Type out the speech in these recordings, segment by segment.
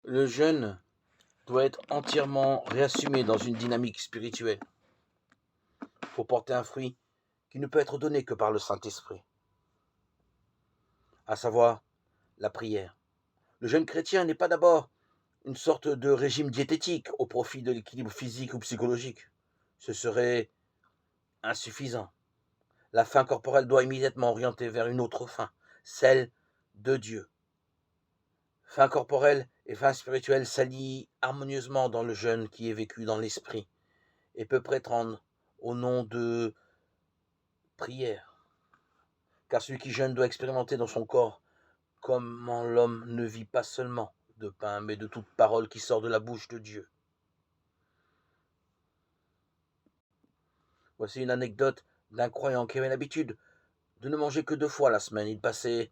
Le jeûne doit être entièrement réassumé dans une dynamique spirituelle pour porter un fruit qui ne peut être donné que par le Saint-Esprit, à savoir la prière. Le jeûne chrétien n'est pas d'abord une sorte de régime diététique au profit de l'équilibre physique ou psychologique. Ce serait insuffisant. La faim corporelle doit immédiatement orienter vers une autre faim, celle de Dieu. Faim corporelle et faim spirituelle s'allient harmonieusement dans le jeûne qui est vécu dans l'esprit et peut prétendre au nom de prière. Car celui qui jeûne doit expérimenter dans son corps comment l'homme ne vit pas seulement de pain, mais de toute parole qui sort de la bouche de Dieu. Voici une anecdote d'un croyant qui avait l'habitude de ne manger que 2 fois la semaine. Il passait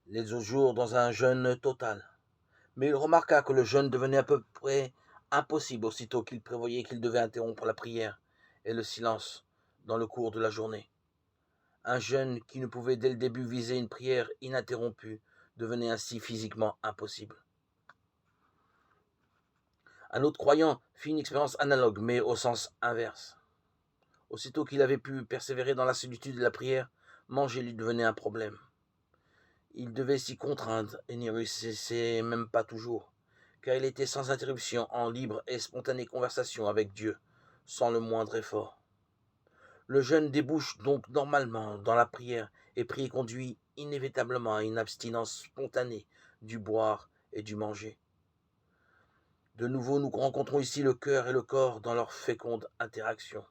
les autres jours dans un jeûne total. Mais il remarqua que le jeûne devenait à peu près impossible aussitôt qu'il prévoyait qu'il devait interrompre la prière et le silence dans le cours de la journée. Un jeûne qui ne pouvait dès le début viser une prière ininterrompue devenait ainsi physiquement impossible. Un autre croyant fit une expérience analogue, mais au sens inverse. Aussitôt qu'il avait pu persévérer dans la solitude de la prière, manger lui devenait un problème. Il devait s'y contraindre et n'y réussissait même pas toujours, car il était sans interruption en libre et spontanée conversation avec Dieu, sans le moindre effort. Le jeûne débouche donc normalement dans la prière et prier conduit inévitablement à une abstinence spontanée du boire et du manger. De nouveau, nous rencontrons ici le cœur et le corps dans leur féconde interaction.